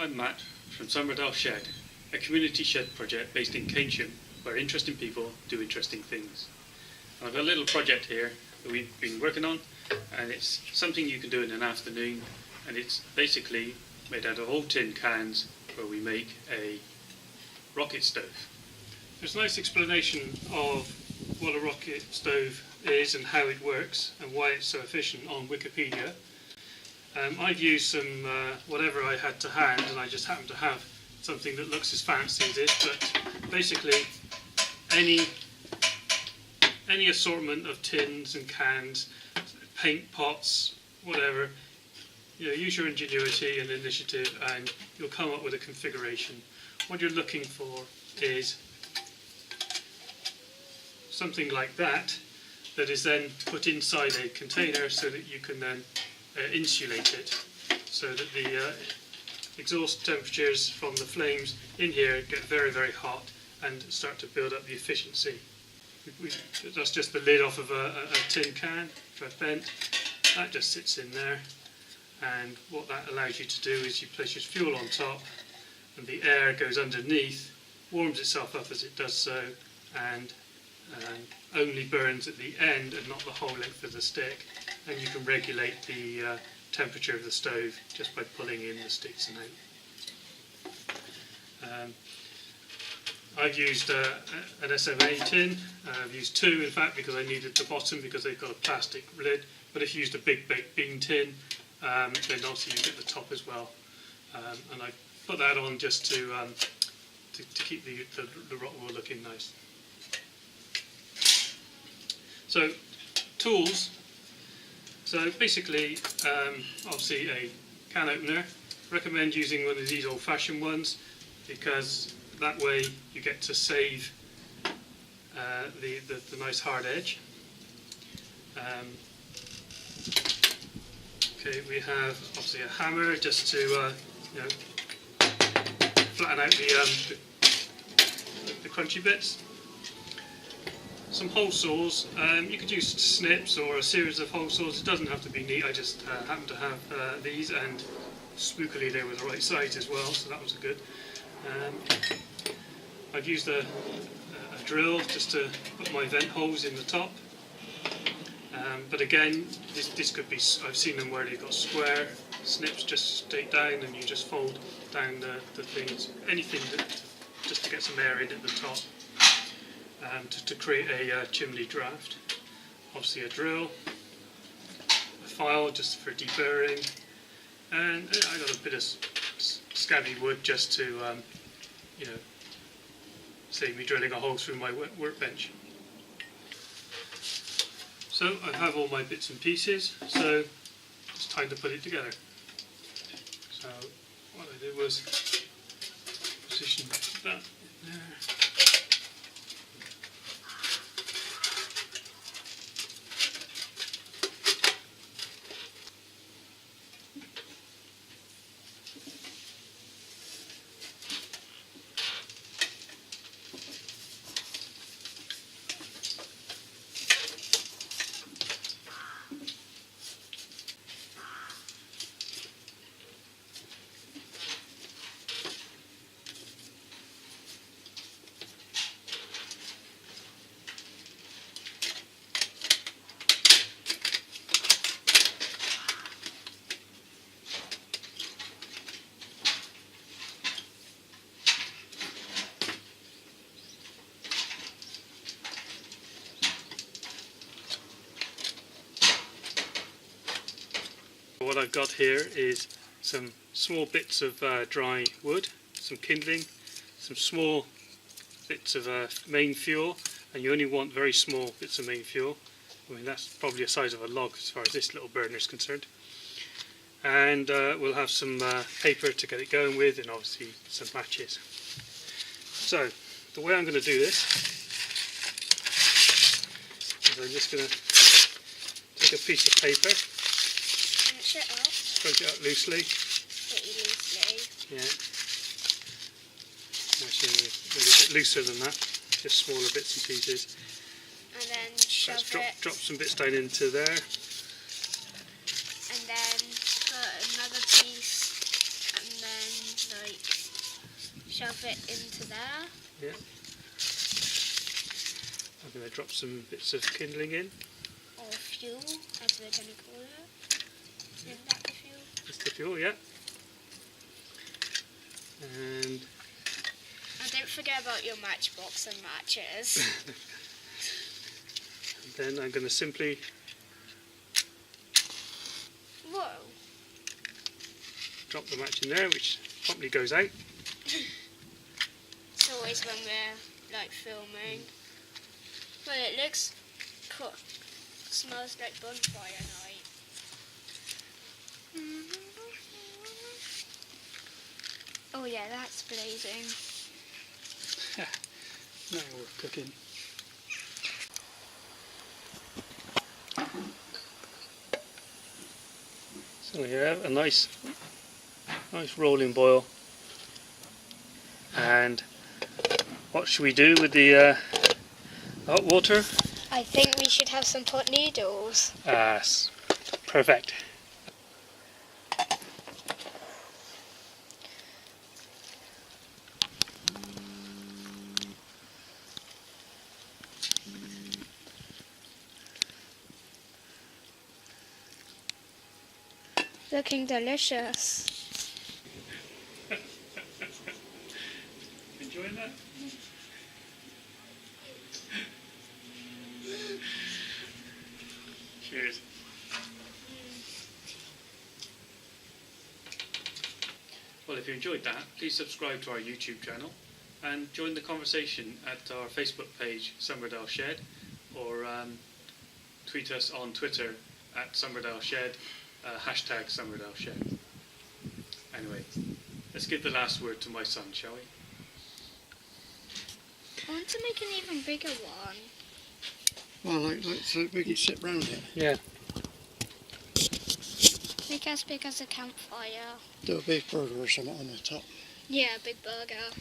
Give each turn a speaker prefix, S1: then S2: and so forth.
S1: I'm Matt from Somerdale Shed, a community shed project based in Keynsham where interesting people do interesting things. And I've got a little project here that we've been working on, and it's something you can do in an afternoon, and it's basically made out of old tin cans where we make a rocket stove.
S2: There's a nice explanation of what a rocket stove is and how it works and why it's so efficient on Wikipedia. I've used some whatever I had to hand, and I just happen to have something that looks as fancy as this, but basically any assortment of tins and cans, paint pots, whatever, use your ingenuity and initiative and you'll come up with a configuration. What you're looking for is something like that is then put inside a container so that you can then insulate it, so that the exhaust temperatures from the flames in here get very, very hot and start to build up the efficiency. That's just the lid off of a tin can, which I've bent. That just sits in there, and what that allows you to do is you place your fuel on top and the air goes underneath, warms itself up as it does so, and only burns at the end and not the whole length of the stick, and you can regulate the temperature of the stove just by pulling in the sticks and out. I've used an SMA tin. I've used two in fact because I needed the bottom because they've got a plastic lid, but if you used a big baked bean tin then obviously you get the top as well, and I put that on just to keep the rock wool looking nice. So, tools. So basically, obviously a can opener. Recommend using one of these old-fashioned ones because that way you get to save the nice hard edge. Okay, we have obviously a hammer just to flatten out the crunchy bits. Some hole saws. You could use snips or a series of hole saws. It doesn't have to be neat. I just happen to have these, and spookily they were the right size as well, so that was good. I've used a drill just to put my vent holes in the top. But again, this could be. I've seen them where they've got square snips just straight down, and you just fold down the things. Anything just to get some air in at the top. To create a chimney draft. Obviously a drill, a file just for deburring, and I got a bit of scabby wood just to save me drilling a hole through my workbench. So I have all my bits and pieces, so it's time to put it together. So what I did was position that in there. What I've got here is some small bits of dry wood, some kindling, some small bits of main fuel, and you only want very small bits of main fuel. I mean that's probably the size of a log as far as this little burner is concerned. And we'll have some paper to get it going with, and obviously some matches. So the way I'm going to do this is I'm just going to take a piece of paper, crunch it up loosely.
S3: Pretty loosely.
S1: Yeah. Actually, a little bit looser than that, just smaller bits and pieces.
S3: And then shove it.
S1: Drop some bits down into there.
S3: And then put another piece then like shove it into there.
S2: Yeah. I'm going to drop some bits of kindling in.
S3: Or fuel, as we're going to call it. Isn't that the fuel?
S2: Just the fuel, yeah. And
S3: don't forget about your matchbox and matches.
S2: then I'm going to simply
S3: Whoa.
S2: drop the match in there, which promptly goes out.
S3: It's always when we're like filming. Well, it looks cool. Smells like bonfire night. Oh yeah, that's blazing.
S2: Now we're cooking. So we have a nice rolling boil. And what should we do with the hot water?
S3: I think we should have some pot noodles.
S2: Perfect.
S3: Looking delicious.
S2: Enjoying that? Cheers. Well, if you enjoyed that, please subscribe to our YouTube channel and join the conversation at our Facebook page, Somerdale Shed, or tweet us on Twitter at Somerdale Shed, hashtag Somerdale Shed. Anyway, let's give the last word to my son, shall we?
S3: I want to make an even bigger one.
S4: Well, so we can sit round it.
S2: Yeah.
S3: Make as big as a campfire.
S4: Do a beef burger or something on the top.
S3: Yeah, big burger.